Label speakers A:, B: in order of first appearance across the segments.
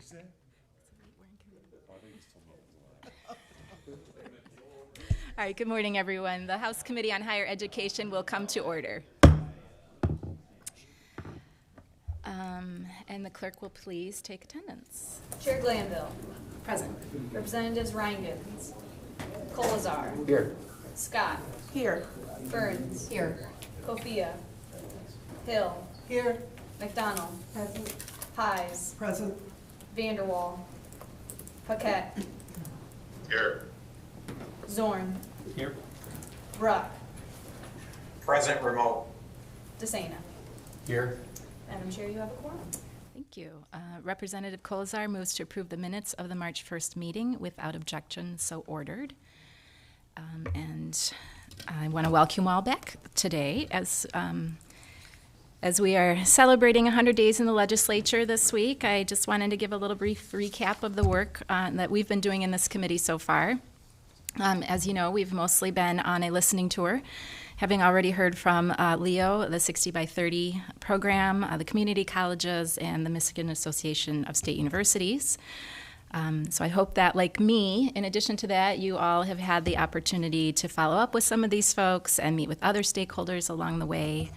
A: say?
B: All right, good morning, everyone. The House Committee on Higher Education will come to order. And the clerk will please take attendance.
C: Chair Glanville. Present. Representatives Reingans. Colazar.
A: Here.
C: Scott.
D: Here.
C: Burns.
D: Here.
C: Kofia. Hill.
D: Here.
C: McDonald.
D: Present.
C: Pies.
D: Present.
C: Vanderwall. Paquette.
E: Here.
C: Zorn.
E: Here.
C: Ruck.
E: Present remote.
C: DeSena.
E: Here.
C: Madam Chair, you have a quorum.
B: Thank you. Representative Colazar moves to approve the minutes of the March 1st meeting without objection, so ordered. And I want to welcome you all back today as we are celebrating 100 days in the legislature this week. I just wanted to give a little brief recap of the work that we've been doing in this committee so far. As you know, we've mostly been on a listening tour, having already heard from LEO, the 60 by 30 program, the community colleges, and the Michigan Association of State Universities. So I hope that, like me, in addition to that, you all have had the opportunity to follow up with some of these folks and meet with other stakeholders along the way.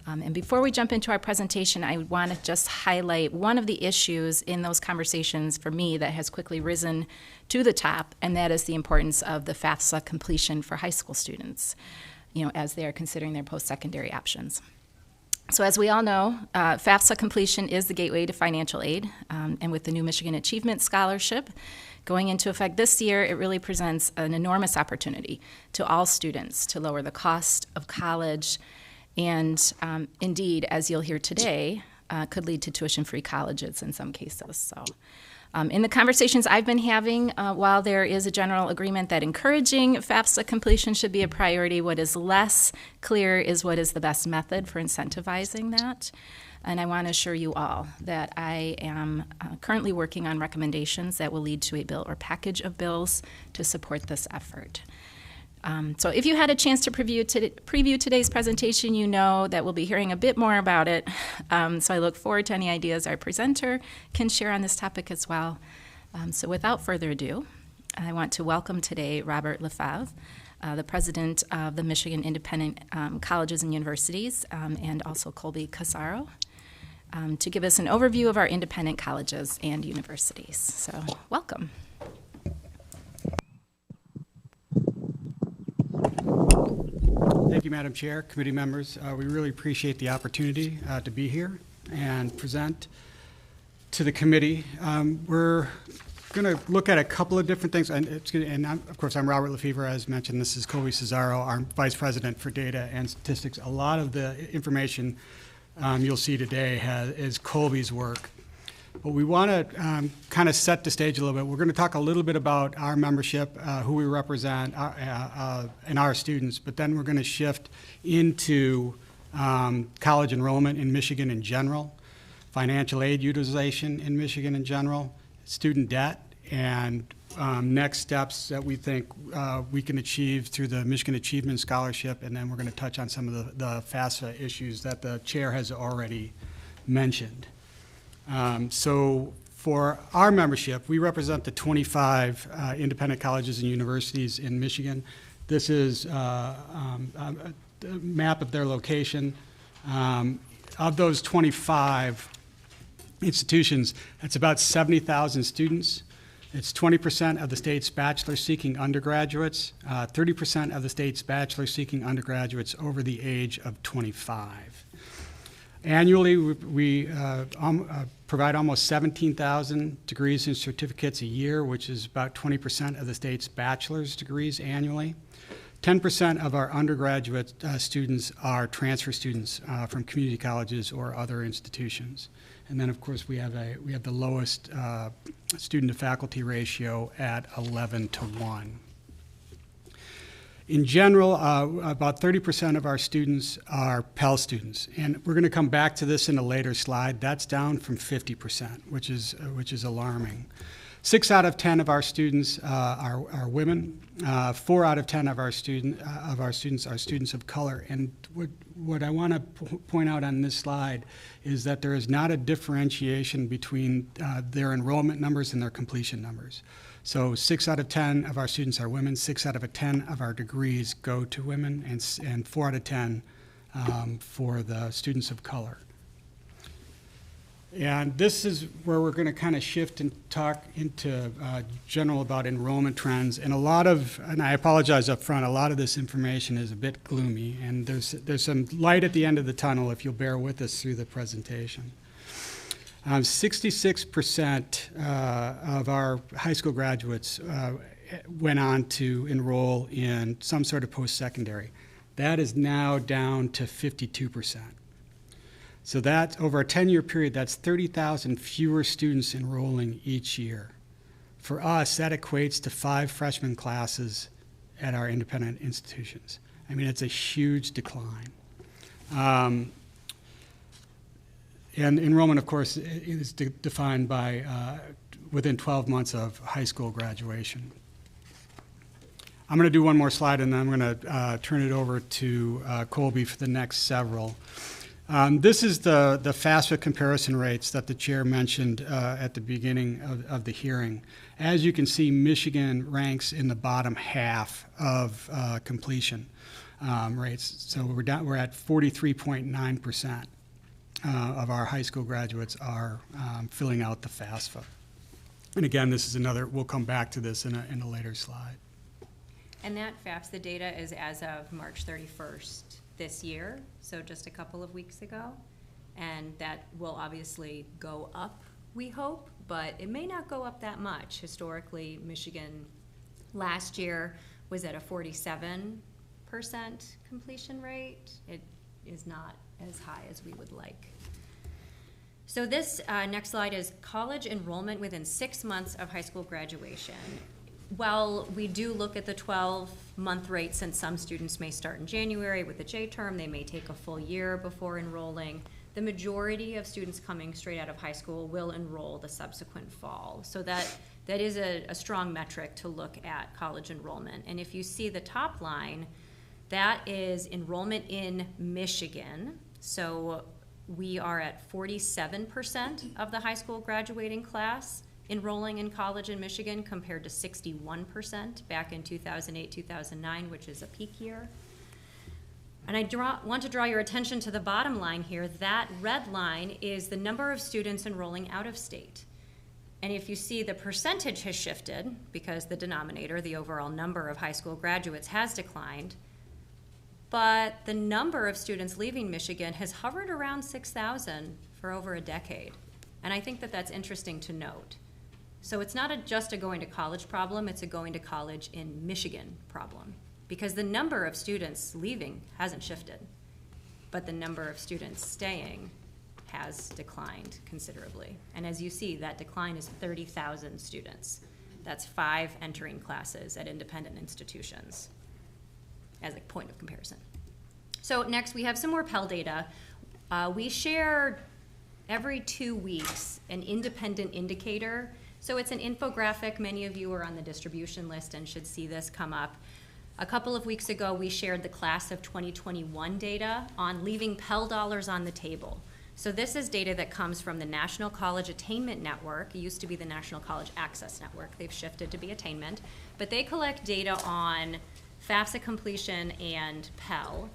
B: And before we jump into our presentation, I want to just highlight one of the issues in those conversations for me that has quickly risen to the top, and that is the importance of the FAFSA completion for high school students, as they are considering their post-secondary options. So as we all know, FAFSA completion is the gateway to financial aid, and with the new Michigan Achievement Scholarship going into effect this year, it really presents an enormous opportunity to all students to lower the cost of college, and indeed, as you'll hear today, could lead to tuition-free colleges in some cases. So, in the conversations I've been having, while there is a general agreement that encouraging FAFSA completion should be a priority, what is less clear is what is the best method for incentivizing that. And I want to assure you all that I am currently working on recommendations that will lead to a bill or package of bills to support this effort. So if you had a chance to preview today's presentation, you know that we'll be hearing a bit more about it. So I look forward to any ideas our presenter can share on this topic as well. So without further ado, I want to welcome today Robert Lefebvre, the president of the Michigan Independent Colleges and Universities, and also Colby Casaro, to give us an overview of our independent colleges and universities. So welcome.
F: Thank you, Madam Chair, committee members. We really appreciate the opportunity to be here and present to the committee. We're going to look at a couple of different things, of course, I'm Robert Lefebvre, as mentioned. This is Colby Casaro, our Vice President for Data and Statistics. A lot of the information you'll see today is Colby's work. But we want to kind of set the stage a little bit. We're going to talk a little bit about our membership, who we represent, and our students, but then we're going to shift into college enrollment in Michigan in general, financial aid utilization in Michigan in general, student debt, and next steps that we think we can achieve through the Michigan Achievement Scholarship, and then we're going to touch on some of the FAFSA issues that the chair has already mentioned. So for our membership, we represent the 25 independent colleges and universities in Michigan. This is a map of their location. Of those 25 institutions, that's about 70,000 students. It's 20% of the state's bachelor-seeking undergraduates, 30% of the state's bachelor-seeking undergraduates over the age of 25. Annually, we provide almost 17,000 degrees and certificates a year, which is about 20% of the state's bachelor's degrees annually. 10% of our undergraduate students are transfer students from community colleges or other institutions. And then, of course, we have the lowest student-to-faculty ratio at 11:1. In general, about 30% of our students are Pell students, and we're going to come back to this in a later slide. That's down from 50%, which is alarming. 6 out of 10 of our students are women. 4 out of 10 of our students are students of color. And what I want to point out on this slide is that there is not a differentiation between their enrollment numbers and their completion numbers. So 6 out of 10 of our students are women, 6 out of 10 of our degrees go to women, and 4 out of 10 for the students of color. And this is where we're going to kind of shift and talk into general about enrollment trends. And and I apologize up front, a lot of this information is a bit gloomy, and there's some light at the end of the tunnel if you'll bear with us through the presentation. 66% of our high school graduates went on to enroll in some sort of post-secondary. That is now down to 52%. So that, over a 10-year period, that's 30,000 fewer students enrolling each year. For us, that equates to 5 freshman classes at our independent institutions. I mean, it's a huge decline. And enrollment, of course, is defined by within 12 months of high school graduation. I'm going to do one more slide, and then I'm going to turn it over to Colby for the next several. This is the FAFSA comparison rates that the chair mentioned at the beginning of the hearing. As you can see, Michigan ranks in the bottom half of completion rates. So we're at 43.9% of our high school graduates are filling out the FAFSA. And again, this is another, we'll come back to this in a later slide.
A: And that FAFSA data is as of March 31st this year, so just a couple of weeks ago. And that will obviously go up, we hope, but it may not go up that much. Historically, Michigan last year was at a 47% completion rate. It is not as high as we would like. So this next slide is college enrollment within 6 months of high school graduation. While we do look at the 12-month rate, since some students may start in January with the J term, they may take a full year before enrolling, the majority of students coming straight out of high school will enroll the subsequent fall. So that is a strong metric to look at college enrollment. And if you see the top line, that is enrollment in Michigan. So we are at 47% of the high school graduating class enrolling in college in Michigan, compared to 61% back in 2008, 2009, which is a peak year. And I want to draw your attention to the bottom line here. That red line is the number of students enrolling out of state. And if you see, the percentage has shifted because the denominator, the overall number of high school graduates, has declined. But the number of students leaving Michigan has hovered around 6,000 for over a decade. And I think that that's interesting to note. So it's not just a going to college problem, it's a going to college in Michigan problem. Because the number of students leaving hasn't shifted, but the number of students staying has declined considerably. And as you see, that decline is 30,000 students. That's 5 entering classes at independent institutions as a point of comparison. So next, we have some more Pell data. We share every 2 weeks an independent indicator. So it's an infographic. Many of you are on the distribution list and should see this come up. A couple of weeks ago, we shared the class of 2021 data on leaving Pell dollars on the table. So this is data that comes from the National College Attainment Network. It used to be the National College Access Network. They've shifted to be Attainment. But they collect data on FAFSA completion and Pell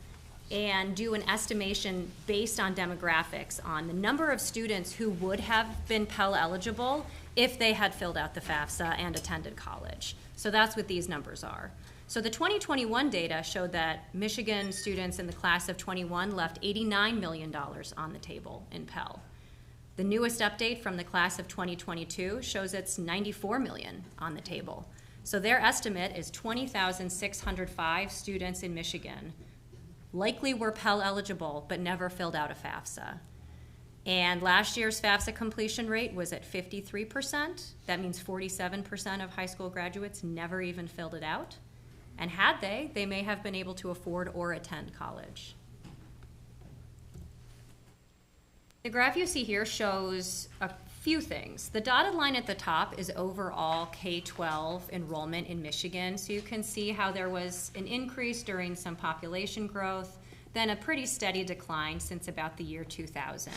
A: and do an estimation based on demographics on the number of students who would have been Pell eligible if they had filled out the FAFSA and attended college. So that's what these numbers are. So the 2021 data showed that Michigan students in the class of 21 left $89 million on the table in Pell. The newest update from the class of 2022 shows it's $94 million on the table. So their estimate is 20,605 students in Michigan likely were Pell eligible but never filled out a FAFSA. And last year's FAFSA completion rate was at 53%. That means 47% of high school graduates never even filled it out. And had they may have been able to afford or attend college. The graph you see here shows a Few things. The dotted line at the top is overall K-12 enrollment in Michigan. So you can see how there was an increase during some population growth, then a pretty steady decline since about the year 2000.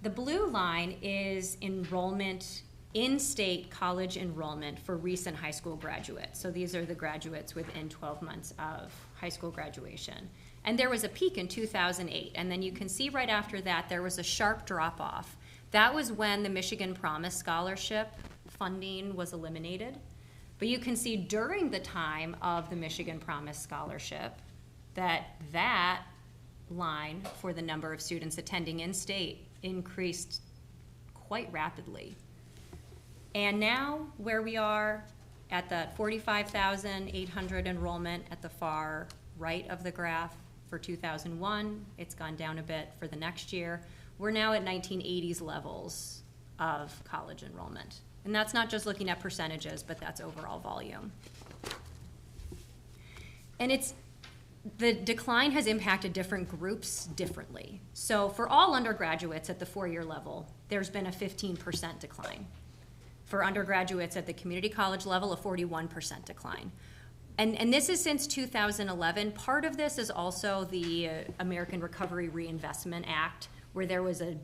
A: The blue line is enrollment, in-state college enrollment for recent high school graduates. So these are the graduates within 12 months of high school graduation. And there was a peak in 2008, and then you can see right after that there was a sharp drop-off. That was when the Michigan Promise Scholarship funding was eliminated. But you can see during the time of the Michigan Promise Scholarship that line for the number of students attending in-state increased quite rapidly. And now where we are at the 45,800 enrollment at the far right of the graph for 2001, it's gone down a bit for the next year. We're now at 1980s levels of college enrollment. And that's not just looking at percentages, but that's overall volume. And the decline has impacted different groups differently. So for all undergraduates at the four-year level, there's been a 15% decline. For undergraduates at the community college level, a 41% decline. And this is since 2011. Part of this is also the American Recovery Reinvestment Act, where there was a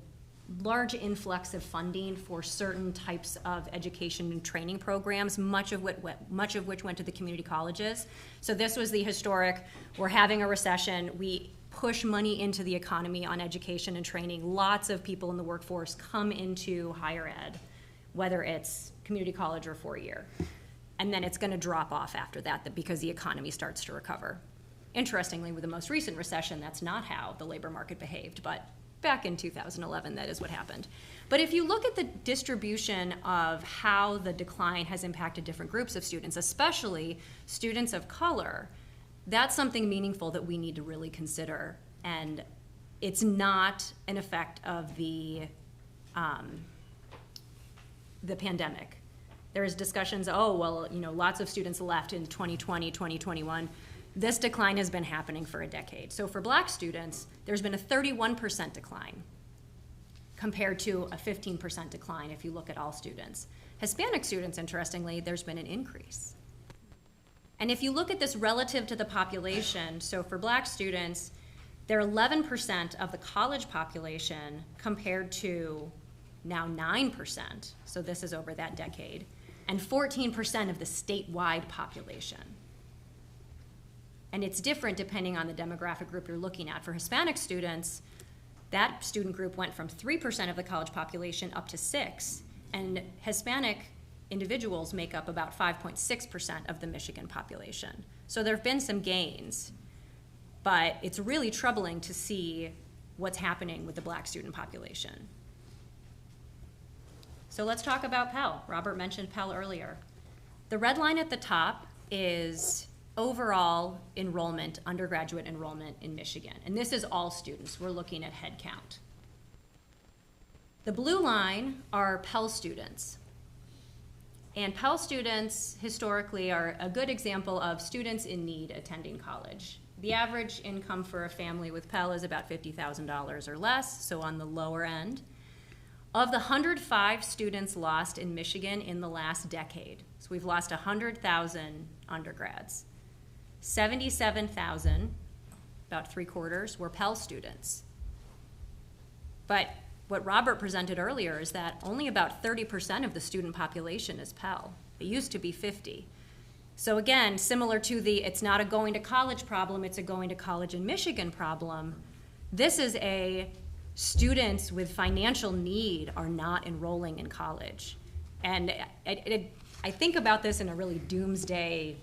A: large influx of funding for certain types of education and training programs, much of which went to the community colleges. So this was the historic, we're having a recession, we push money into the economy on education and training. Lots of people in the workforce come into higher ed, whether it's community college or four-year. And then it's gonna drop off after that because the economy starts to recover. Interestingly, with the most recent recession, that's not how the labor market behaved, but back in 2011, that is what happened. But if you look at the distribution of how the decline has impacted different groups of students, especially students of color, that's something meaningful that we need to really consider. And it's not an effect of the pandemic. There's discussions, oh, well, lots of students left in 2020, 2021. This decline has been happening for a decade. So for black students, there's been a 31% decline compared to a 15% decline if you look at all students. Hispanic students, interestingly, there's been an increase. And if you look at this relative to the population, so for black students, they're 11% of the college population compared to now 9%, so this is over that decade, and 14% of the statewide population. And it's different depending on the demographic group you're looking at. For Hispanic students, that student group went from 3% of the college population up to 6%, and Hispanic individuals make up about 5.6% of the Michigan population. So there have been some gains, but it's really troubling to see what's happening with the black student population. So let's talk about Pell. Robert mentioned Pell earlier. The red line at the top is overall enrollment, undergraduate enrollment in Michigan. And this is all students. We're looking at head count. The blue line are Pell students. And Pell students historically are a good example of students in need attending college. The average income for a family with Pell is about $50,000 or less, so on the lower end. Of the 105 students lost in Michigan in the last decade, so we've lost 100,000 undergrads, 77,000, about 3/4, were Pell students. But what Robert presented earlier is that only about 30% of the student population is Pell. It used to be 50. So again, similar to the it's not a going to college problem, it's a going to college in Michigan problem, this is a students with financial need are not enrolling in college. And I think about this in a really doomsday,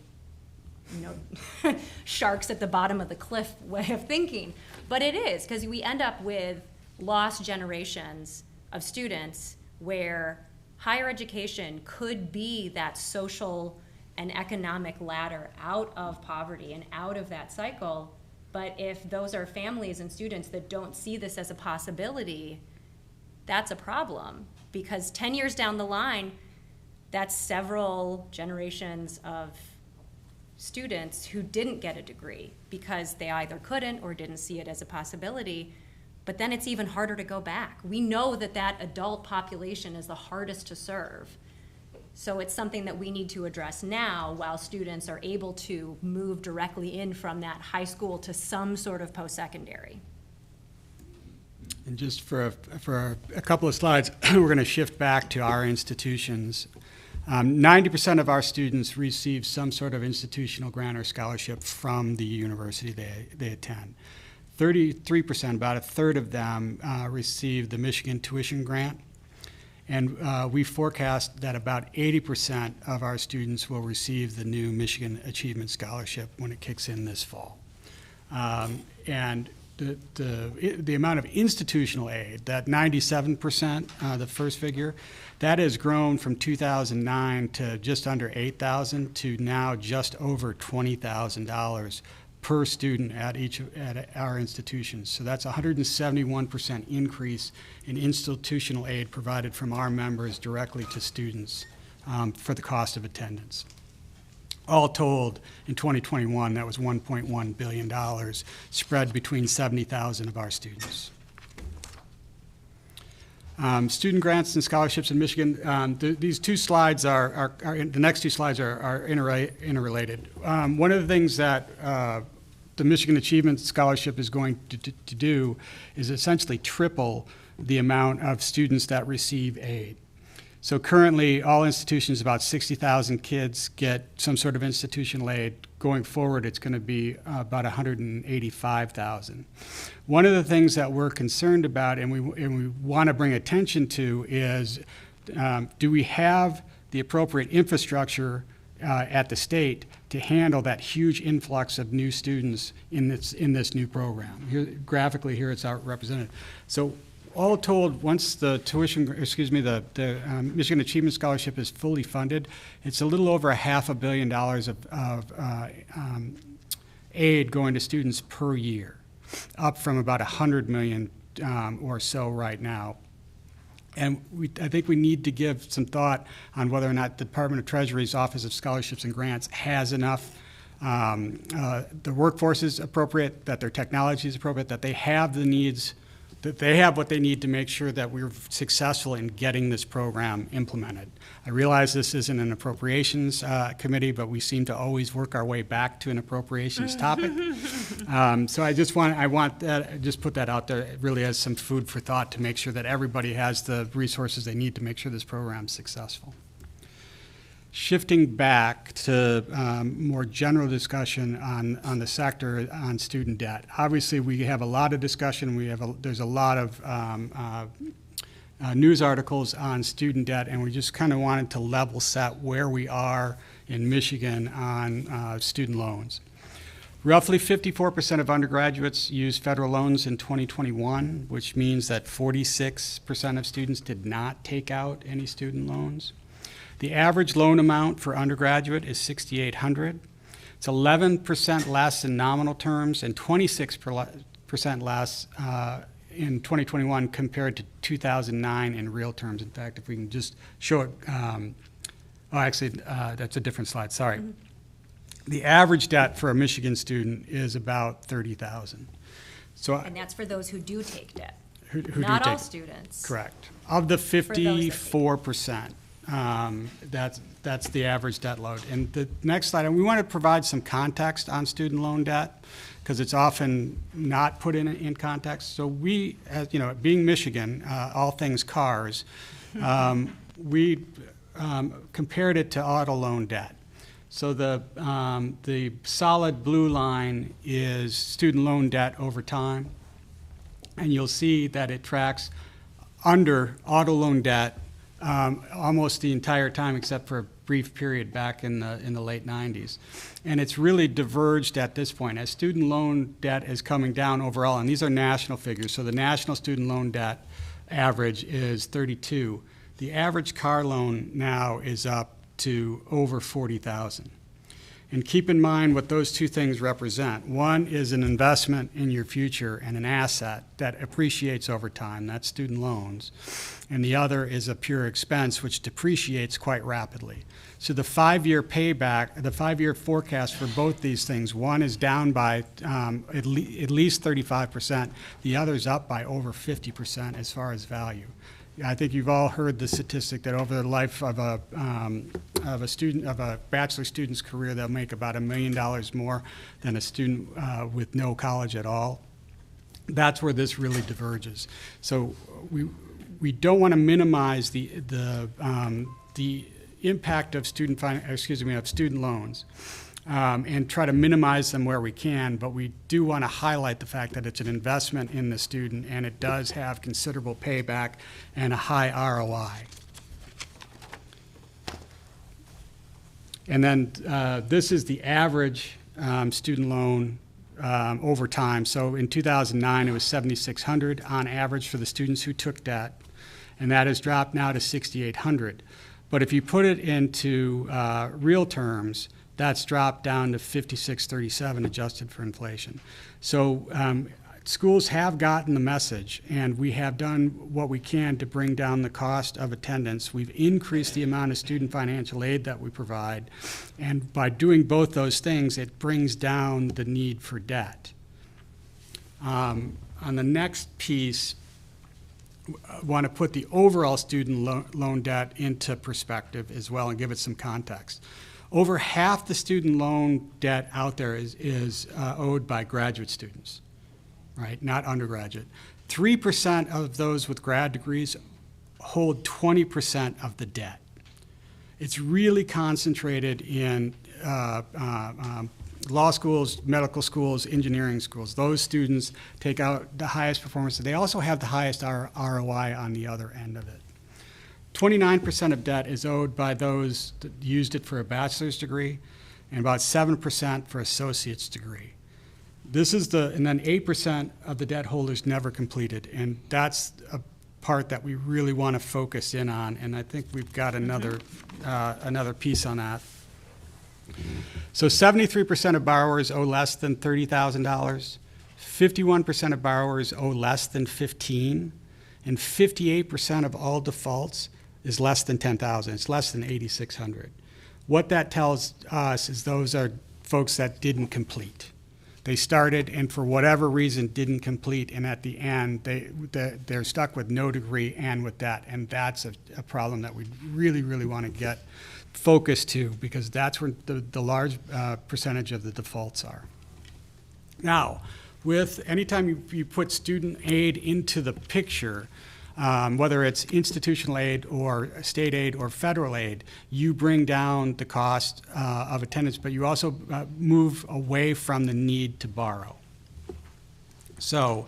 A: sharks at the bottom of the cliff way of thinking. But it is, because we end up with lost generations of students where higher education could be that social and economic ladder out of poverty and out of that cycle. But if those are families and students that don't see this as a possibility, that's a problem. Because 10 years down the line, that's several generations of students who didn't get a degree because they either couldn't or didn't see it as a possibility. but then it's even harder to go back. We know that that adult population is the hardest to serve. So it's something that we need to address now while students are able to move directly in from that high school to some sort of post-secondary.
F: And just for a couple of slides, we're going to shift back to our institutions. 90% of our students receive some sort of institutional grant or scholarship from the university they attend. 33%, about a third of them, receive the Michigan Tuition Grant. And we forecast that about 80% of our students will receive the new Michigan Achievement Scholarship when it kicks in this fall. And the amount of institutional aid, that 97%, the first figure, that has grown from 2009 to just under $8,000 to now just over $20,000 per student at our institutions. So that's a 171% increase in institutional aid provided from our members directly to students for the cost of attendance. All told, in 2021, that was $1.1 billion spread between 70,000 of our students. Student grants and scholarships in Michigan. These two slides the next two slides are interrelated. One of the things that the Michigan Achievement Scholarship is going to do is essentially triple the amount of students that receive aid. So currently, all institutions, about 60,000 kids get some sort of institutional aid. Going forward, it's going to be about 185,000. One of the things that we're concerned about and we want to bring attention to is, do we have the appropriate infrastructure at the state to handle that huge influx of new students in this new program? Here, graphically, here it's represented. So, all told, once the Michigan Achievement Scholarship is fully funded, it's a little over $500 million of aid going to students per year, up from about $100 million or so right now. And I think we need to give some thought on whether or not the Department of Treasury's Office of Scholarships and Grants has enough, the workforce is appropriate, that their technology is appropriate, that they have the needs, that they have what they need to make sure that we're successful in getting this program implemented. I realize this isn't an appropriations committee, but we seem to always work our way back to an appropriations topic. So I just put that out there really as some food for thought to make sure that everybody has the resources they need to make sure this program is successful. Shifting back to more general discussion on the sector on student debt. Obviously, we have a lot of discussion. There's a lot of news articles on student debt, and we just kind of wanted to level set where we are in Michigan on student loans. Roughly 54% of undergraduates used federal loans in 2021, which means that 46% of students did not take out any student loans. The average loan amount for undergraduate is $6,800. It's 11% less in nominal terms and 26% less in 2021 compared to 2009 in real terms. In fact, if we can just show it, that's a different slide, sorry. Mm-hmm. The average debt for a Michigan student is about $30,000. So,
A: and that's for those who do take debt.
F: Who
A: Not
F: do
A: all
F: take,
A: students.
F: Correct. Of the 54%. That's the average debt load. And the next slide, and we want to provide some context on student loan debt because it's often not put in context. So we, as you know, being Michigan, all things cars, we compared it to auto loan debt. So the solid blue line is student loan debt over time, and you'll see that it tracks under auto loan debt almost the entire time except for a brief period back in the late 90s. And it's really diverged at this point as student loan debt is coming down overall, and these are national figures. So the national student loan debt average is 32. The average car loan now is up to over $40,000. And keep in mind what those two things represent. One is an investment in your future and an asset that appreciates over time. That's student loans. And the other is a pure expense, which depreciates quite rapidly. So the 5-year payback, the 5-year forecast for both these things, one is down by at least 35%. The other is up by over 50% as far as value. I think you've all heard the statistic that over the life of a bachelor student's career, they'll make about $1 million more than a student with no college at all. That's where this really diverges. So we don't want to minimize the impact of student loans. And try to minimize them where we can, but we do want to highlight the fact that it's an investment in the student and it does have considerable payback and a high ROI. And then this is the average student loan over time. So in 2009, it was $7,600 on average for the students who took debt, and that has dropped now to $6,800. But if you put it into real terms, that's dropped down to $56.37 adjusted for inflation. So schools have gotten the message, and we have done what we can to bring down the cost of attendance. We've increased the amount of student financial aid that we provide, and by doing both those things, it brings down the need for debt. On the next piece, I want to put the overall student loan debt into perspective as well and give it some context. Over half the student loan debt out there is owed by graduate students, right? Not undergraduate. 3% of those with grad degrees hold 20% of the debt. It's really concentrated in law schools, medical schools, engineering schools. Those students take out the highest performance. They also have the highest ROI on the other end of it. 29% of debt is owed by those that used it for a bachelor's degree, and about 7% for associate's degree. This is and then 8% of the debt holders never completed, and that's a part that we really want to focus in on, and I think we've got another piece on that. So 73% of borrowers owe less than $30,000, 51% of borrowers owe less than $15,000, and 58% of all defaults is less than $10,000. It's less than $8,600. What that tells us is those are folks that didn't complete. They started and for whatever reason didn't complete, and at the end they're stuck with no degree and with debt, and that's a problem that we really, really want to get focused to, because that's where the large percentage of the defaults are. Now, anytime you put student aid into the picture, whether it's institutional aid or state aid or federal aid, you bring down the cost of attendance, but you also move away from the need to borrow. So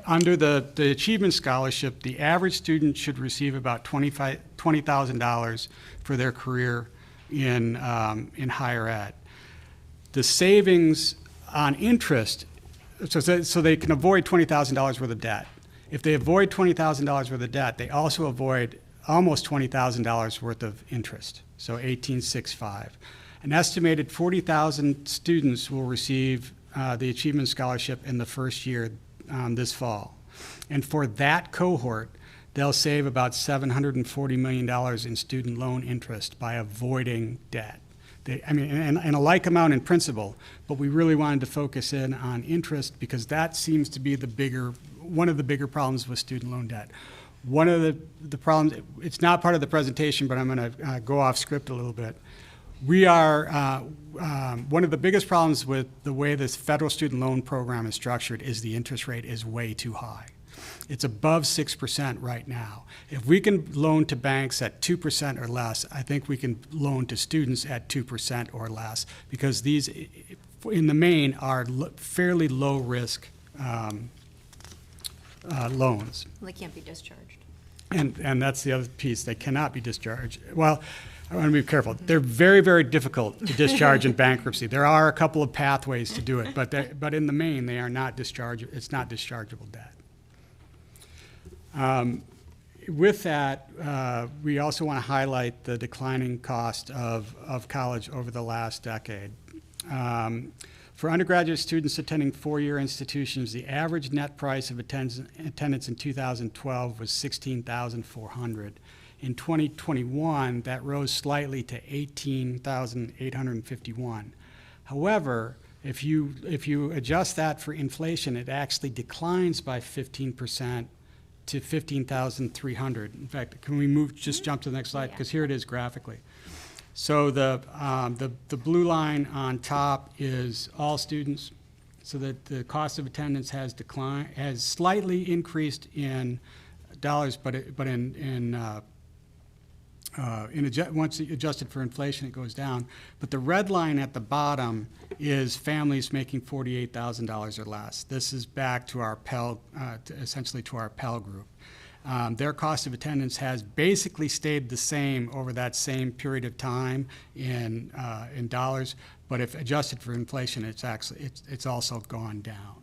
F: under the Achievement Scholarship, the average student should receive about $20,000 for their career in higher ed. The savings on interest, so they can avoid $20,000 worth of debt. If they avoid $20,000 worth of debt, they also avoid almost $20,000 worth of interest, so $18,650. An estimated 40,000 students will receive the Achievement Scholarship in the first year this fall. And for that cohort, they'll save about $740 million in student loan interest by avoiding debt. And a like amount in principal, but we really wanted to focus in on interest because that seems to be one of the bigger problems with student loan debt. One of the problems, it's not part of the presentation, but I'm going to go off script a little bit. We are, one of the biggest problems with the way this federal student loan program is structured is the interest rate is way too high. It's above 6% right now. If we can loan to banks at 2% or less, I think we can loan to students at 2% or less, because these, in the main, are fairly low risk loans.
A: They can't be discharged.
F: And that's the other piece. They cannot be discharged. Well, I want to be careful. They're very, very difficult to discharge in bankruptcy. There are a couple of pathways to do it, but in the main, they are not dischargeable. It's not dischargeable debt. With that, we also want to highlight the declining cost of college over the last decade. For undergraduate students attending four-year institutions, the average net price of attendance in 2012 was $16,400. In 2021, that rose slightly to $18,851. However, if you adjust that for inflation, it actually declines by 15% to $15,300. In fact, can we just jump to the next slide? Because here it is graphically. So the blue line on top is all students, so that the cost of attendance has slightly increased in dollars, but once adjusted for inflation, it goes down. But the red line at the bottom is families making $48,000 or less. This is back to our Pell, essentially to our Pell group. Their cost of attendance has basically stayed the same over that same period of time in dollars, but if adjusted for inflation, it's also gone down.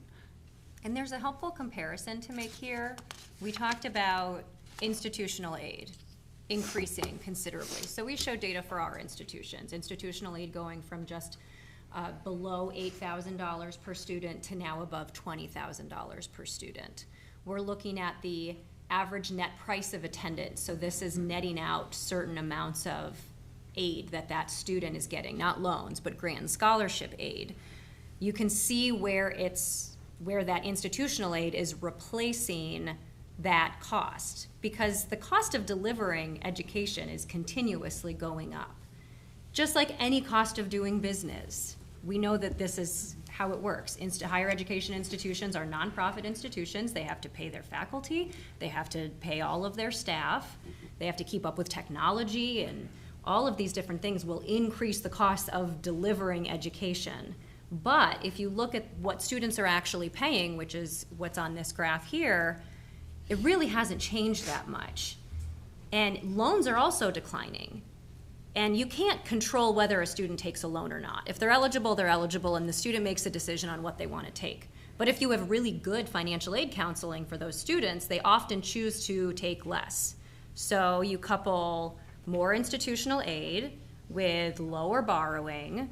A: And there's a helpful comparison to make here. We talked about institutional aid increasing considerably. So we showed data for our institutions. Institutional aid going from just below $8,000 per student to now above $20,000 per student. We're looking at the average net price of attendance. So this is netting out certain amounts of aid that student is getting, not loans, but grant and scholarship aid. You can see where that institutional aid is replacing that cost, because the cost of delivering education is continuously going up. Just like any cost of doing business, we know that this is how it works. Higher education institutions are nonprofit institutions. They have to pay their faculty, they have to pay all of their staff, they have to keep up with technology, and all of these different things will increase the cost of delivering education. But if you look at what students are actually paying, which is what's on this graph here, it really hasn't changed that much. And loans are also declining. And you can't control whether a student takes a loan or not. If they're eligible, and the student makes a decision on what they want to take. But if you have really good financial aid counseling for those students, they often choose to take less. So you couple more institutional aid with lower borrowing,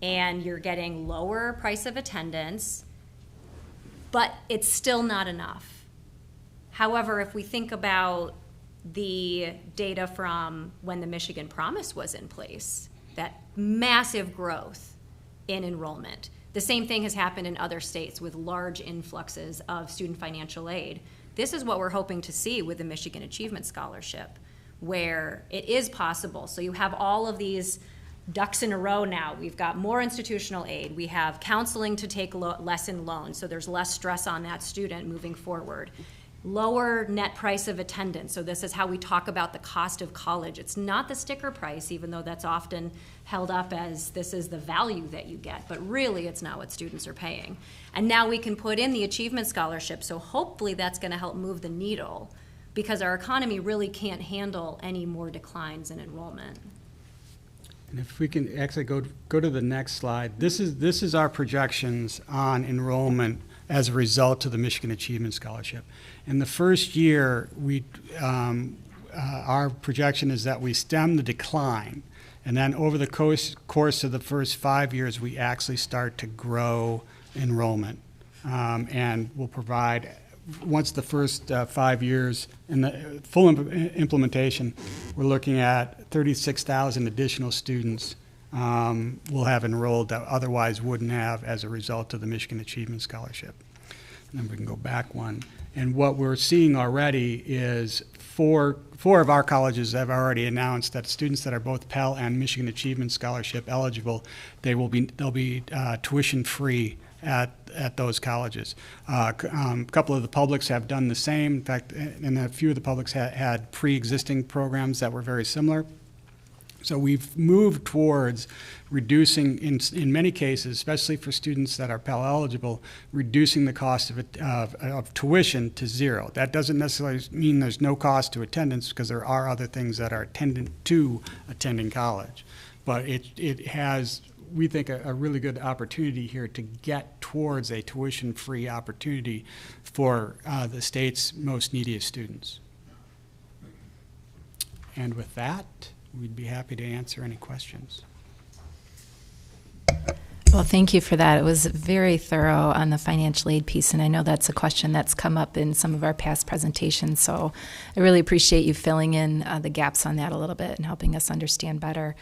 A: and you're getting lower price of attendance, but it's still not enough. However, if we think about the data from when the Michigan Promise was in place, that massive growth in enrollment. The same thing has happened in other states with large influxes of student financial aid. This is what we're hoping to see with the Michigan Achievement Scholarship, where it is possible. So you have all of these ducks in a row now. We've got more institutional aid. We have counseling to take less in loans, so there's less stress on that student moving forward. Lower net price of attendance. So this is how we talk about the cost of college. It's not the sticker price, even though that's often held up as this is the value that you get, but really it's not what students are paying. And now we can put in the Achievement Scholarship, so hopefully that's going to help move the needle, because our economy really can't handle any more declines in enrollment.
F: And if we can actually go to the next slide, this is our projections on enrollment as a result of the Michigan Achievement Scholarship. In the first year, our projection is that we stem the decline, and then over the course of the first 5 years, we actually start to grow enrollment. And we'll provide, once the first 5 years in the full implementation, we're looking at 36,000 additional students will have enrolled that otherwise wouldn't have as a result of the Michigan Achievement Scholarship. And then we can go back one. And what we're seeing already is four of our colleges have already announced that students that are both Pell and Michigan Achievement Scholarship eligible, they'll be tuition free at those colleges. A couple of the publics have done the same. In fact, and a few of the publics had pre-existing programs that were very similar. So we've moved towards reducing, in many cases, especially for students that are Pell eligible, reducing the cost of tuition to zero. That doesn't necessarily mean there's no cost to attendance, because there are other things that are attendant to attending college. But it has, we think, a really good opportunity here to get towards a tuition-free opportunity for the state's most neediest students. And with that, we'd be happy to answer any questions.
B: Well, thank you for that. It was very thorough on the financial aid piece, and I know that's a question that's come up in some of our past presentations. So I really appreciate you filling in the gaps on that a little bit and helping us understand better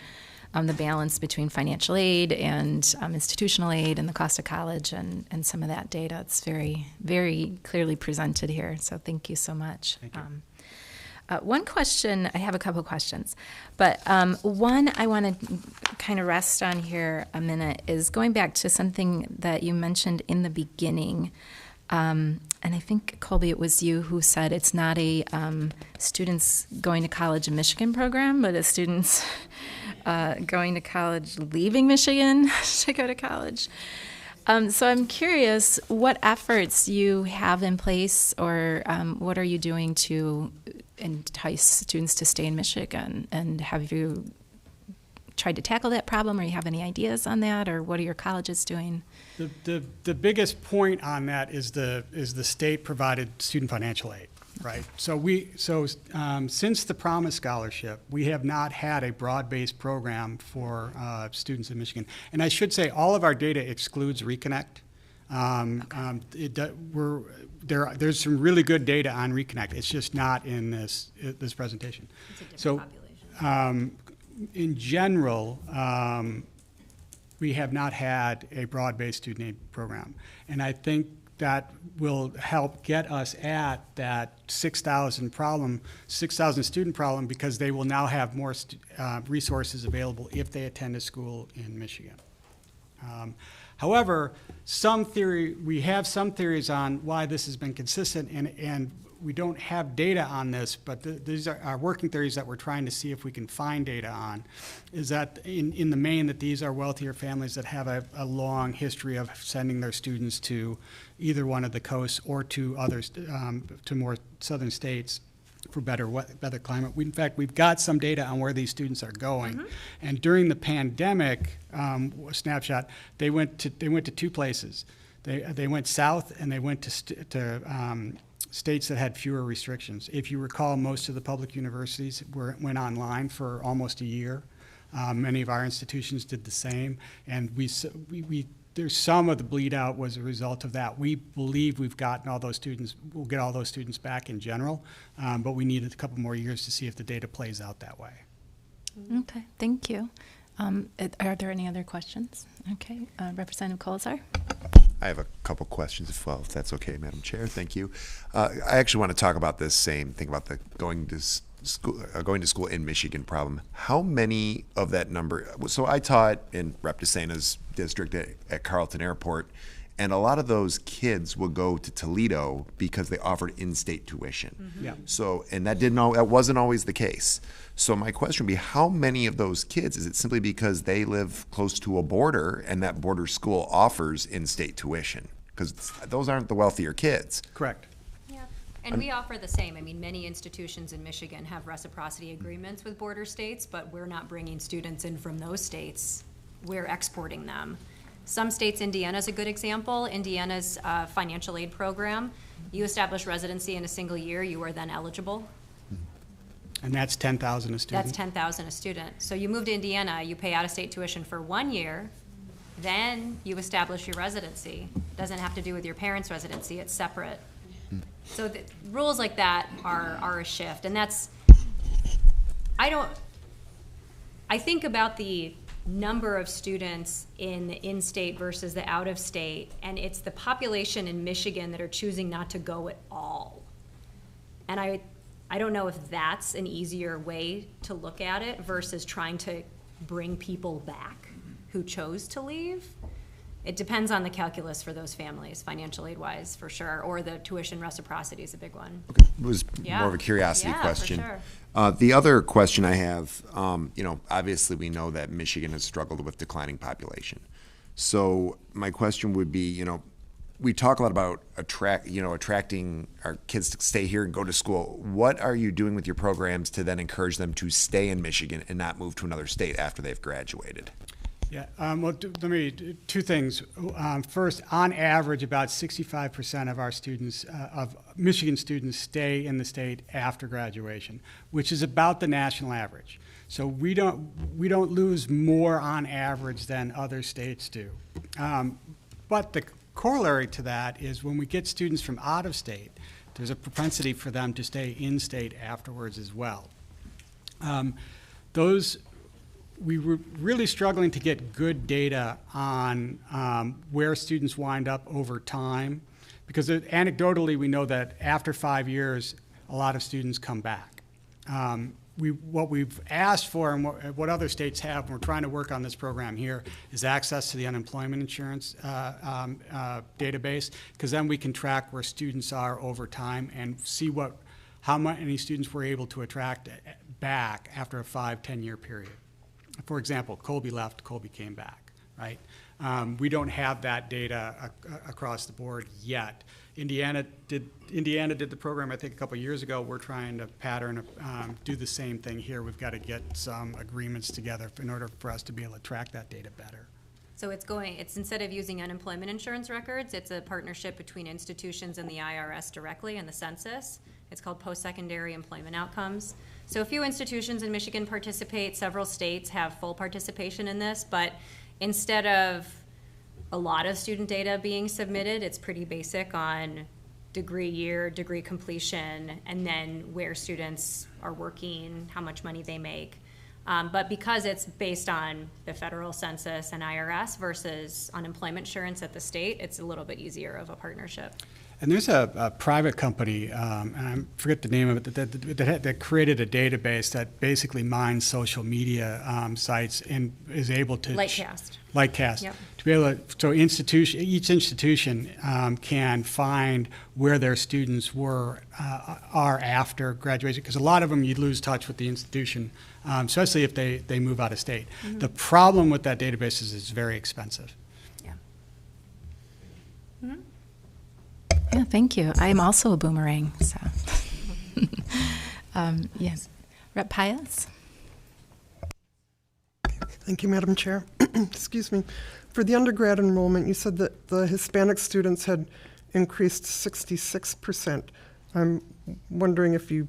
B: the balance between financial aid and institutional aid and the cost of college and some of that data. It's very, very clearly presented here. So thank you so much.
F: Thank you.
B: One question, I have a couple questions, but one I want to kind of rest on here a minute is going back to something that you mentioned in the beginning. And I think, Colby, it was you who said it's not a students going to college in Michigan program, but a students going to college leaving Michigan to go to college. So I'm curious what efforts you have in place, or what are you doing to entice students to stay in Michigan? And have you tried to tackle that problem, or you have any ideas on that, or what are your colleges doing?
F: The biggest point on that is the state provided student financial aid, right? So since the Promise Scholarship, we have not had a broad-based program for students in Michigan. And I should say all of our data excludes Reconnect. There's some really good data on Reconnect. It's just not in this presentation.
A: It's a different
F: So,
A: population.
F: in general, we have not had a broad-based student aid program. And I think that will help get us at that 6,000 student problem, because they will now have more resources available if they attend a school in Michigan. However, we have some theories on why this has been consistent, and we don't have data on this, but these are our working theories that we're trying to see if we can find data on, is that in the main that these are wealthier families that have a long history of sending their students to either one of the coasts or to others, to more southern states for better climate. In fact, we've got some data on where these students are going. Mm-hmm. And during the pandemic, snapshot, they went to two places. They went south, and they went to states that had fewer restrictions. If you recall, most of the public universities went online for almost a year. Many of our institutions did the same, and there's some of the bleed out was a result of that. We believe we've gotten all those students, we'll get all those students back in general, but we need a couple more years to see if the data plays out that way.
B: Okay, thank you. Are there any other questions? Okay, Representative Colzar?
D: I have a couple questions as well, if that's okay, Madam Chair. Thank you. I actually want to talk about this same thing about the going to school in Michigan problem. How many of that number? So I taught in Rep. DeSena's district at Carleton Airport, and a lot of those kids will go to Toledo because they offered in-state tuition. Mm-hmm. Yeah. So, and that wasn't always the case. So my question would be, how many of those kids, is it simply because they live close to a border and that border school offers in-state tuition? Because those aren't the wealthier kids.
F: Correct.
A: Yeah, and we offer the same. I mean, many institutions in Michigan have reciprocity agreements with border states, but we're not bringing students in from those states. We're exporting them. Some states, Indiana's a good example. Indiana's financial aid program, you establish residency in a single year, you are then eligible.
F: And that's 10,000 a student?
A: That's 10,000 a student. So you move to Indiana, you pay out-of-state tuition for 1 year, then you establish your residency. Doesn't have to do with your parents' residency, it's separate. So the rules like that are a shift, and that's, I think about the number of students in the in-state versus the out-of-state, and it's the population in Michigan that are choosing not to go at all. And I don't know if that's an easier way to look at it versus trying to bring people back who chose to leave. It depends on the calculus for those families, financial aid wise, for sure, or the tuition reciprocity is a big one.
D: Okay. It was
A: Yeah.
D: more of a curiosity
A: Yeah,
D: question.
A: for sure.
D: The other question I have, obviously we know that Michigan has struggled with declining population. So my question would be, we talk a lot about attracting our kids to stay here and go to school. What are you doing with your programs to then encourage them to stay in Michigan and not move to another state after they've graduated?
F: Yeah, two things. First, on average, about 65% of our students, of Michigan students, stay in the state after graduation, which is about the national average. So we don't lose more on average than other states do. But the corollary to that is when we get students from out of state, there's a propensity for them to stay in state afterwards as well. We were really struggling to get good data on where students wind up over time, because anecdotally we know that after 5 years, a lot of students come back. What we've asked for and what other states have, and we're trying to work on this program here, is access to the unemployment insurance database, because then we can track where students are over time and see how many students we're able to attract back after a 5-10 year period. For example, Colby left, Colby came back, right? We don't have that data across the board yet. Indiana did the program, I think, a couple years ago. We're trying to pattern, do the same thing here. We've got to get some agreements together in order for us to be able to track that data better.
A: So it's instead of using unemployment insurance records, it's a partnership between institutions and the IRS directly and the census. It's called post-secondary employment outcomes. So a few institutions in Michigan participate, several states have full participation in this, but instead of a lot of student data being submitted, it's pretty basic on degree year, degree completion, and then where students are working, how much money they make. But because it's based on the federal census and IRS versus unemployment insurance at the state, it's a little bit easier of a partnership.
F: And there's a private company, and I forget the name of it, that created a database that basically mines social media sites and is able to Lightcast.
A: Yep.
F: To be able to, so each institution can find where their students are after graduation, because a lot of them you'd lose touch with the institution, especially if they move out of state. Mm-hmm. The problem with that database is it's very expensive.
A: Yeah. Mm-hmm.
B: Yeah, thank you. I am also a boomerang, so. Yes. Rep. Pius?
G: Thank you, Madam Chair. Excuse me. For the undergrad enrollment, you said that the Hispanic students had increased 66%. I'm wondering if you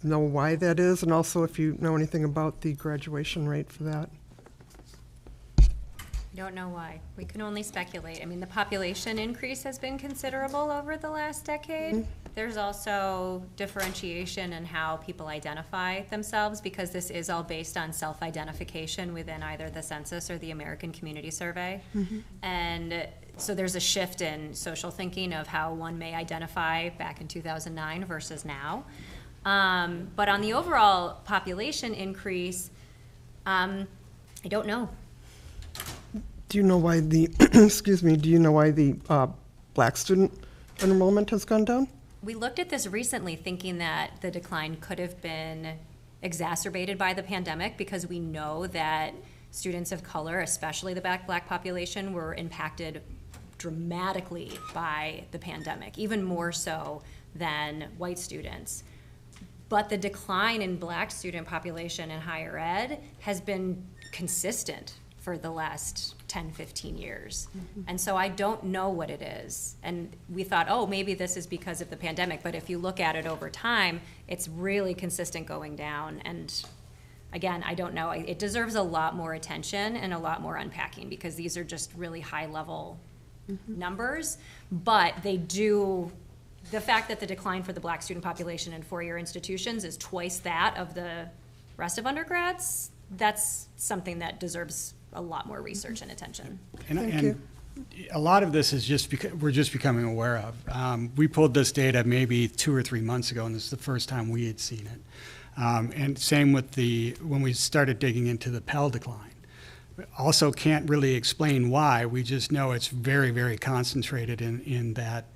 G: know why that is, and also if you know anything about the graduation rate for that.
A: Don't know why. We can only speculate. I mean, the population increase has been considerable over the last decade. Mm-hmm. There's also differentiation in how people identify themselves, because this is all based on self-identification within either the census or the American Community Survey. Mm-hmm. And so there's a shift in social thinking of how one may identify back in 2009 versus now. But on the overall population increase, I don't know.
G: Do you know why the, excuse me, do you know why the black student enrollment has gone down?
A: We looked at this recently thinking that the decline could have been exacerbated by the pandemic, because we know that students of color, especially the black population, were impacted dramatically by the pandemic, even more so than white students. But the decline in black student population in higher ed has been consistent for the last 10, 15 years. Mm-hmm. And so I don't know what it is. And we thought, oh, maybe this is because of the pandemic. But if you look at it over time, it's really consistent going down. And again, I don't know. It deserves a lot more attention and a lot more unpacking, because these are just really high level numbers. But they do, the fact that the decline for the black student population in four-year institutions is twice that of the rest of undergrads, that's something that deserves a lot more research and attention.
F: And a lot of this is just because we're just becoming aware of. We pulled this data maybe 2 or 3 months ago, and this is the first time we had seen it. And same with when we started digging into the Pell decline. Also can't really explain why. We just know it's very, very concentrated in that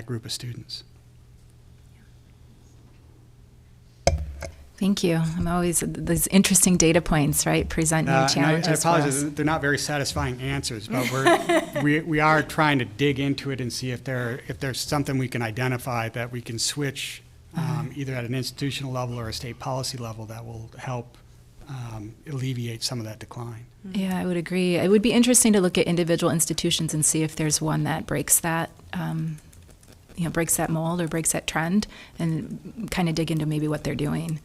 F: group of students.
B: Thank you. I'm always, these interesting data points, right, present new challenges
F: I
B: for
F: apologize.
B: us.
F: They're not very satisfying answers, but we are trying to dig into it and see if there's something we can identify that we can switch either at an institutional level or a state policy level that will help alleviate some of that decline.
B: Yeah, I would agree. It would be interesting to look at individual institutions and see if there's one that breaks that breaks that mold or breaks that trend, and kind of dig into maybe what they're doing.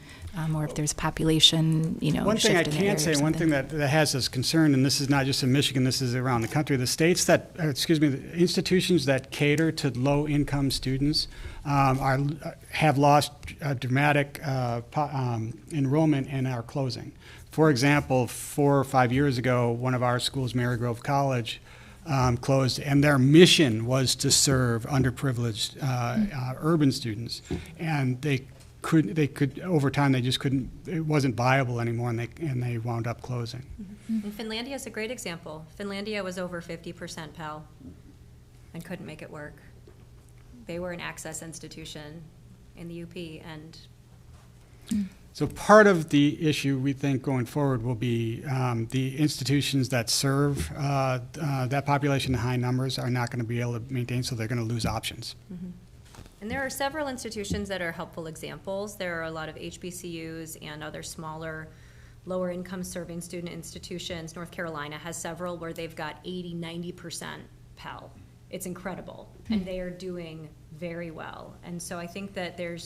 B: or if there's population,
F: One thing I
B: shift in the area
F: can
B: or
F: say, one thing
B: something.
F: that has us concerned, and this is not just in Michigan, this is around the country, the states that, the institutions that cater to low-income students have lost dramatic enrollment and are closing. For example, 4 or 5 years ago, one of our schools, Marygrove College, closed, and their mission was to serve underprivileged urban students, and they could over time they just couldn't. It wasn't viable anymore, and they wound up closing.
A: And Finlandia is a great example. Finlandia was over 50% Pell and couldn't make it work. They were an access institution in the UP, and
F: So part of the issue we think going forward will be the institutions that serve that population in high numbers are not going to be able to maintain, so they're going to lose options.
A: And there are several institutions that are helpful examples. There are a lot of HBCUs and other smaller, lower income serving student institutions. North Carolina has several where they've got 80–90% Pell. It's incredible, and they are doing very well. And so I think that there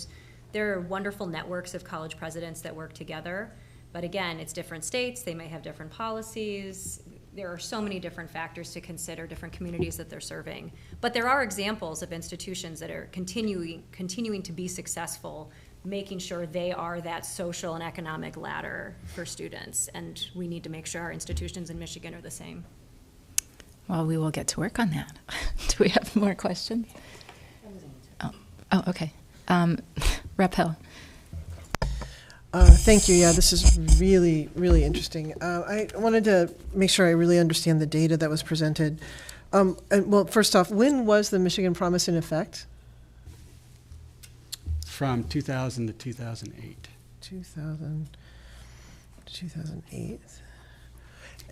A: are wonderful networks of college presidents that work together. But again, it's different states, they may have different policies. There are so many different factors to consider, different communities that they're serving. But there are examples of institutions that are continuing to be successful, making sure they are that social and economic ladder for students. And we need to make sure our institutions in Michigan are the same.
B: Well, we will get to work on that. Do we have more questions? Oh, okay. Rep. Hill.
H: Thank you. Yeah, this is really, really interesting. I wanted to make sure I really understand the data that was presented. Well, first off, when was the Michigan Promise in effect?
F: From 2000 to 2008.
H: 2000 to 2008.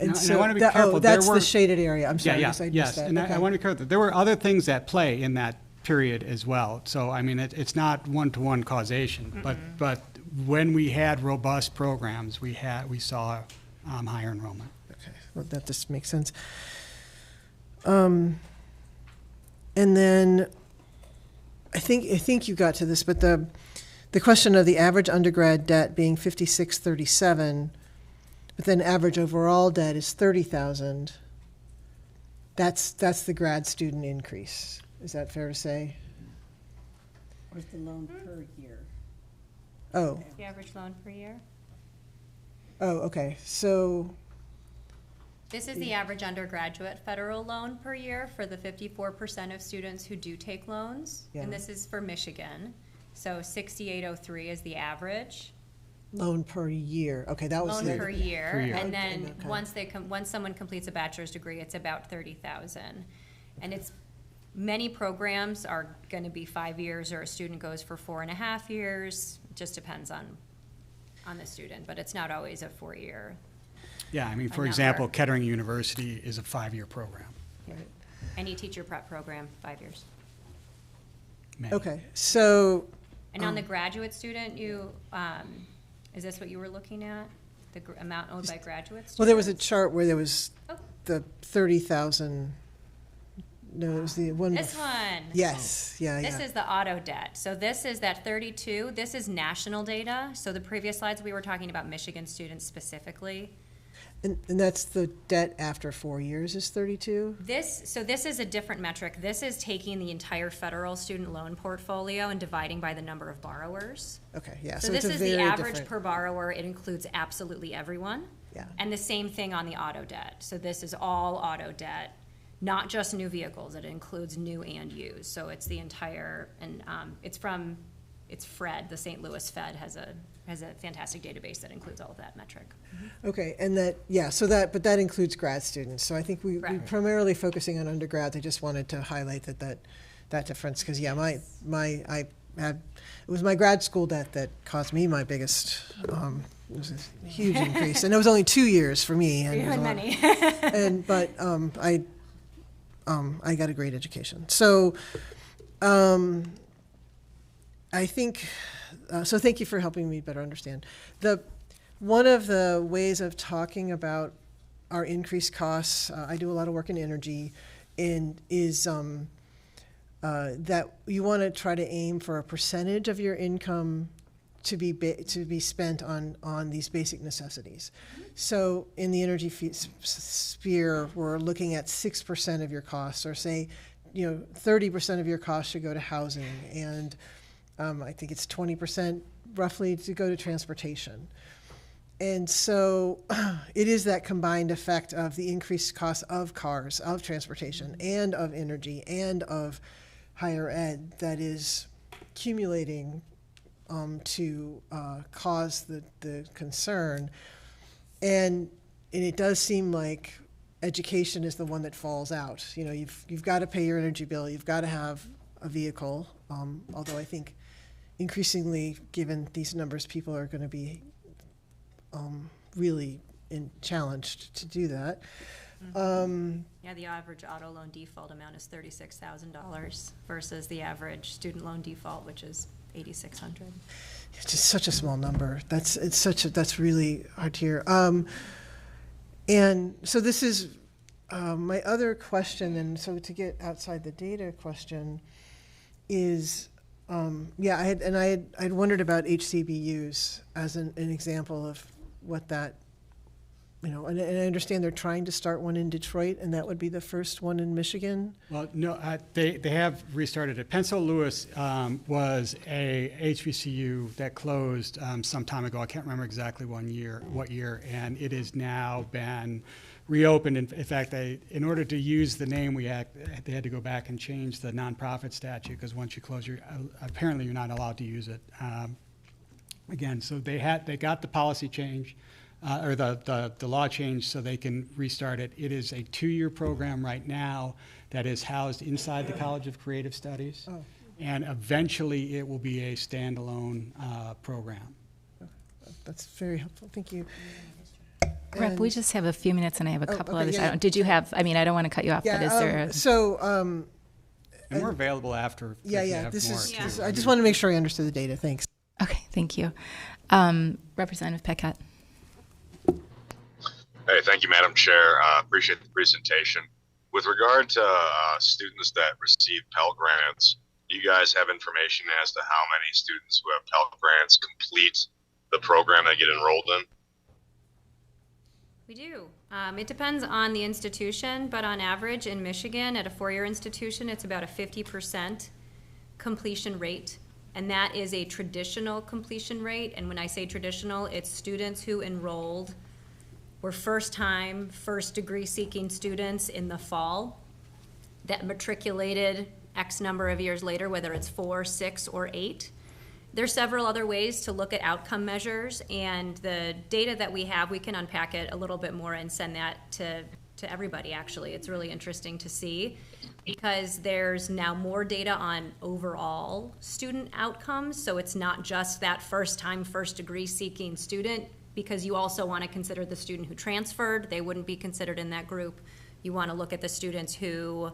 F: And I want to be careful.
H: Oh, that's the shaded area. I'm sorry.
F: Yes.
H: I missed that.
F: And
H: Okay.
F: I want to be careful. There were other things at play in that period as well. So, I mean, it's not one-to-one causation, but when we had robust programs, we saw higher enrollment.
H: Okay, well, that just makes sense. And then I think you got to this, but the question of the average undergrad debt being 5637, but then average overall debt is 30,000. That's the grad student increase. Is that fair to say?
I: Or the loan per year?
H: Oh,
A: The average loan per year?
H: okay. So,
A: This is the average undergraduate federal loan per year for the 54% of students who do take loans.
H: Yeah.
A: And this is for Michigan. So 6803 is the average
H: loan per year. Okay, that was
A: loan
H: the
A: per year.
F: Per year.
A: And then
H: Okay.
A: once someone completes a bachelor's degree, it's about 30,000. And it's many programs are going to be 5 years, or a student goes for 4.5 years. It just depends on the student, but it's not always a 4-year.
F: Yeah, I mean, for
A: number.
F: example, Kettering University is a 5-year program.
A: Any teacher prep program, 5 years.
F: Many.
H: okay. So,
A: And on the graduate student, is this what you were looking at? The amount owed by graduate students?
H: well, there was a chart where there was
A: Oh.
H: the 30,000. No, it was the one.
A: This one.
H: Yes, yeah,
A: This
H: yeah.
A: is the auto debt. So this is that 32. This is national data. So the previous slides, we were talking about Michigan students specifically.
H: And that's the debt after 4 years is 32?
A: This is a different metric. This is taking the entire federal student loan portfolio and dividing by the number of borrowers.
H: Okay, yeah,
A: So
H: so
A: this
H: it's a
A: is the
H: very
A: average
H: different.
A: per borrower. It includes absolutely everyone.
H: Yeah.
A: And the same thing on the auto debt. So this is all auto debt, not just new vehicles. It includes new and used. So it's the entire, and it's Fred, the St. Louis Fed has a fantastic database that includes all of that metric.
H: Okay, and but that includes grad students. So I think we
A: Correct.
H: primarily focusing on undergrads. I just wanted to highlight that difference, because, yeah, it was my grad school debt that caused me my biggest, it was a huge increase. And it was only 2 years for me. And it was a lot. But I got a great education. So, I think, so thank you for helping me better understand. One of the ways of talking about our increased costs, I do a lot of work in energy, and is that you want to try to aim for a percentage of your income to be spent on these basic necessities. So in the energy sphere, we're looking at 6% of your costs, or say, 30% of your costs should go to housing, and I think it's 20% roughly to go to transportation. And so it is that combined effect of the increased cost of cars, of transportation, and of energy, and of higher ed that is accumulating to cause the concern. And it does seem like education is the one that falls out. You've got to pay your energy bill, you've got to have a vehicle, although I think increasingly, given these numbers, people are going to be really challenged to do that.
A: Yeah, the average auto loan default amount is $36,000 versus the average student loan default, which is $8,600.
H: It's just such a small number. That's really hard to hear. And so this is my other question, and so to get outside the data question is, I had wondered about HCBUs as an example of what that, and I understand they're trying to start one in Detroit, and that would be the first one in Michigan.
F: Well, no, they have restarted it. Pencil Lewis was a HBCU that closed some time ago. I can't remember exactly what year, and it has now been reopened. In fact, in order to use the name, they had to go back and change the nonprofit statute, because once you close, apparently you're not allowed to use it again. So they got the policy change. Or the law changed so they can restart it. It is a 2-year program right now that is housed inside the College of Creative Studies.
H: Oh.
F: And eventually it will be a standalone program.
H: That's very helpful. Thank you.
B: Rep,
H: And-
B: we just have a few minutes, and I have a couple
H: okay,
B: others.
H: yeah.
B: Did you have? I don't want to cut you off, but is there?
F: And we're available after. if you have
H: This
F: more,
H: is.
F: too.
H: This, I just want to make sure I understood the data. Thanks.
B: Okay, thank you. Representative Paquette.
J: Hey, thank you, Madam Chair. Appreciate the presentation. With regard to students that receive Pell Grants, do you guys have information as to how many students who have Pell Grants complete the program they get enrolled in?
A: We do. It depends on the institution, but on average in Michigan, at a 4-year institution, it's about a 50% completion rate. And that is a traditional completion rate. And when I say traditional, it's students who enrolled were first-time, first-degree seeking students in the fall that matriculated X number of years later, whether it's 4, 6, or 8. There's several other ways to look at outcome measures, and the data that we have, we can unpack it a little bit more and send that to everybody, actually. It's really interesting to see, because there's now more data on overall student outcomes, so it's not just that first-time, first-degree seeking student, because you also want to consider the student who transferred. They wouldn't be considered in that group. You want to look at the students who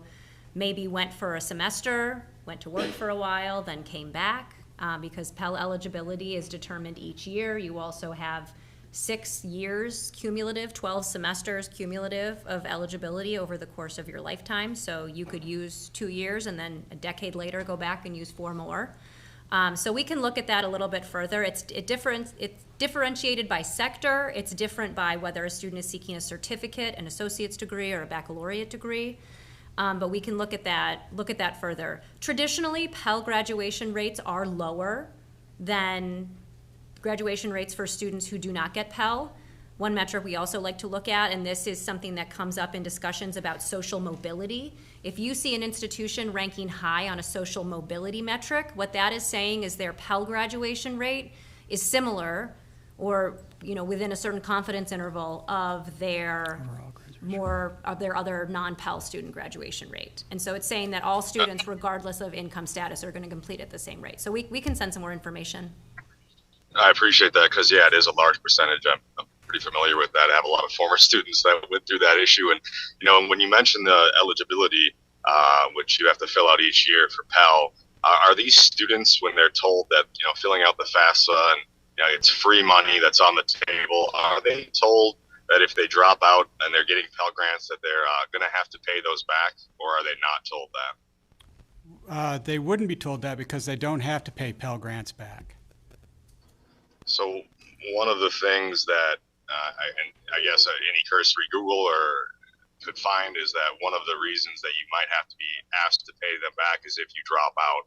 A: maybe went for a semester, went to work for a while, then came back, because Pell eligibility is determined each year. You also have 6 years cumulative, 12 semesters cumulative of eligibility over the course of your lifetime. So you could use 2 years and then a decade later go back and use 4 more. So we can look at that a little bit further. It's differentiated by sector. It's different by whether a student is seeking a certificate, an associate's degree, or a baccalaureate degree. But we can look at that further. Traditionally, Pell graduation rates are lower than graduation rates for students who do not get Pell. One metric we also like to look at, and this is something that comes up in discussions about social mobility. If you see an institution ranking high on a social mobility metric, what that is saying is their Pell graduation rate is similar, or within a certain confidence interval of their other non-Pell student graduation rate. And so it's saying that all students, regardless of income status, are going to complete at the same rate. So we can send some more information.
J: I appreciate that, because, yeah, it is a large percentage. I'm pretty familiar with that. I have a lot of former students that went through that issue. And, when you mentioned the eligibility, which you have to fill out each year for Pell, are these students, when they're told that, filling out the FAFSA and, it's free money that's on the table, are they told that if they drop out and they're getting Pell Grants that they're going to have to pay those back, or are they not told that?
F: They wouldn't be told that because they don't have to pay Pell Grants back.
J: So one of the things that I guess any cursory Google or could find is that one of the reasons that you might have to be asked to pay them back is if you drop out.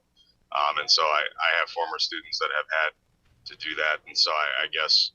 J: And so I have former students that have had to do that. And so I guess,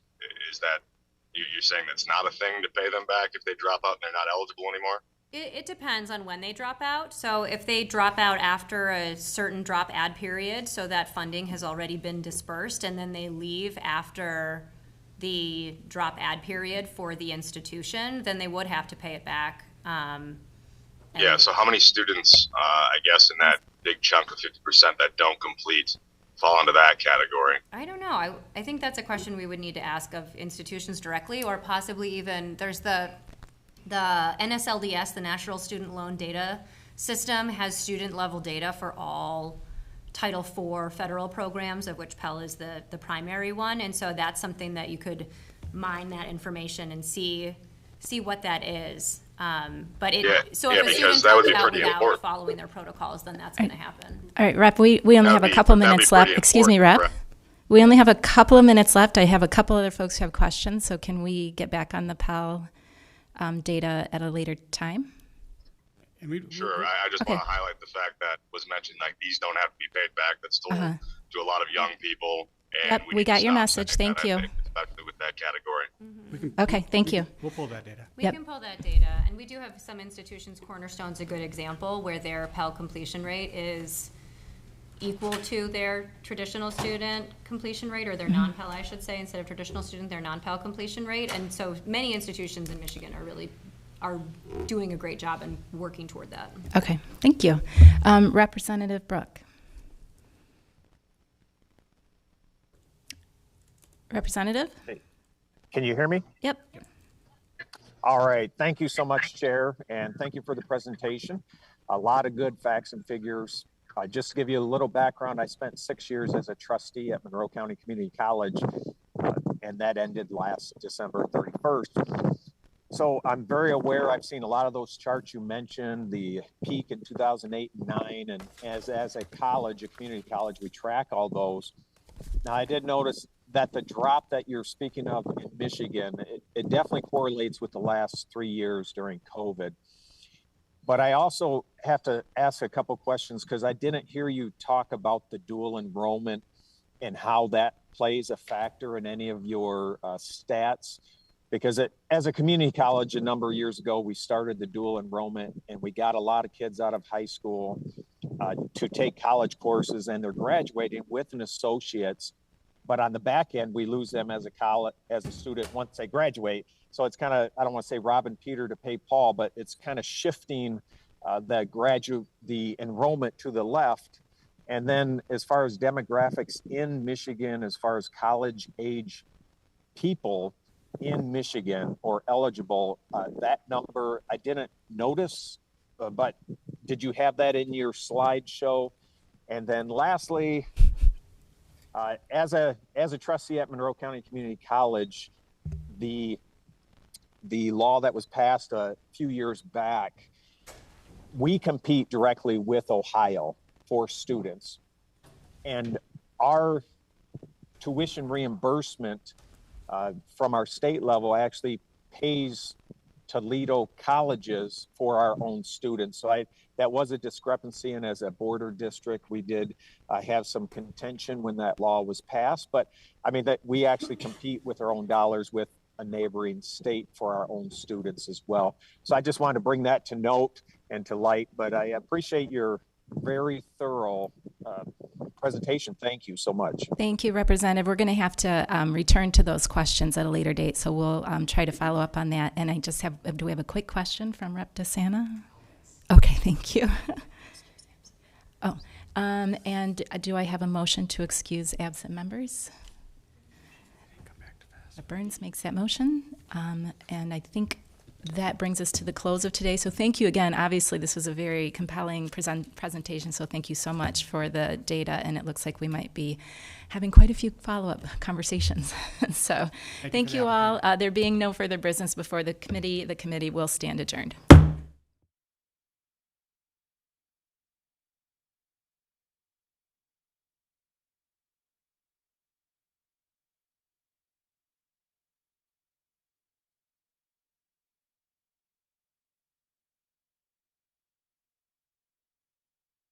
J: is that you're saying that's not a thing to pay them back if they drop out and they're not eligible anymore?
A: It depends on when they drop out. So if they drop out after a certain drop add period, so that funding has already been dispersed, and then they leave after the drop add period for the institution, then they would have to pay it back.
J: Yeah, so how many students, I guess, in that big chunk of 50% that don't complete fall into that category?
A: I don't know. I think that's a question we would need to ask of institutions directly, or possibly even, there's the NSLDS, the National Student Loan Data System, has student level data for all Title IV federal programs, of which Pell is the primary one. And so that's something that you could mine that information and see what that is. But so if a student drops out without following their protocols, then that's going to happen.
B: All right, Rep, we only have a couple minutes left. Excuse me, Rep. We only have a couple of minutes left. I have a couple other folks who have questions, so can we get back on the Pell data at a later time?
J: Sure. I just want to highlight the fact that was mentioned, like, these don't have to be paid back. That's told to a lot of young people. And
B: Yep, we got your message. Thank you.
J: Especially with that category.
B: Okay, thank you.
F: We'll pull that data.
A: We can pull that data, and we do have some institutions. Cornerstone's a good example where their Pell completion rate is equal to their traditional student completion rate, or their non-Pell, I should say, instead of traditional student, their non-Pell completion rate. And so many institutions in Michigan are doing a great job and working toward that.
B: Okay, thank you. Representative Brooke. Representative?
K: Hey, can you hear me?
B: Yep.
K: All right. Thank you so much, Chair, and thank you for the presentation. A lot of good facts and figures. Just to give you a little background, I spent 6 years as a trustee at Monroe County Community College, and that ended last December 31st. So I'm very aware. I've seen a lot of those charts you mentioned, the peak in 2008 and 9, and as a college, a community college, we track all those. Now, I did notice that the drop that you're speaking of in Michigan, it definitely correlates with the last 3 years during COVID. But I also have to ask a couple questions because I didn't hear you talk about the dual enrollment and how that plays a factor in any of your stats. Because as a community college a number of years ago, we started the dual enrollment and we got a lot of kids out of high school to take college courses, and they're graduating with an associate's. But on the back end, we lose them as a student once they graduate. So it's kind of, I don't want to say robbing Peter to pay Paul, but it's kind of shifting the enrollment to the left. And then as far as demographics in Michigan, as far as college age people in Michigan or eligible, that number I didn't notice, but did you have that in your slideshow? And then lastly, as a trustee at Monroe County Community College, the law that was passed a few years back, we compete directly with Ohio for students, and our tuition reimbursement from our state level actually pays Toledo colleges for our own students. So that was a discrepancy, and as a border district, we did have some contention when that law was passed. But I mean, that we actually compete with our own dollars with a neighboring state for our own students as well. So I just wanted to bring that to note and to light, but I appreciate your very thorough presentation. Thank you so much.
B: Thank you, Representative. We're going to have to return to those questions at a later date, so we'll try to follow up on that. And I just do we have a quick question from Rep. DeSana? Okay, thank you. And do I have a motion to excuse absent members? Burns makes that motion, and I think that brings us to the close of today. So thank you again. Obviously, this was a very compelling presentation, so thank you so much for the data, and it looks like we might be having quite a few follow-up conversations. So thank you all. There being no further business before the committee will stand adjourned.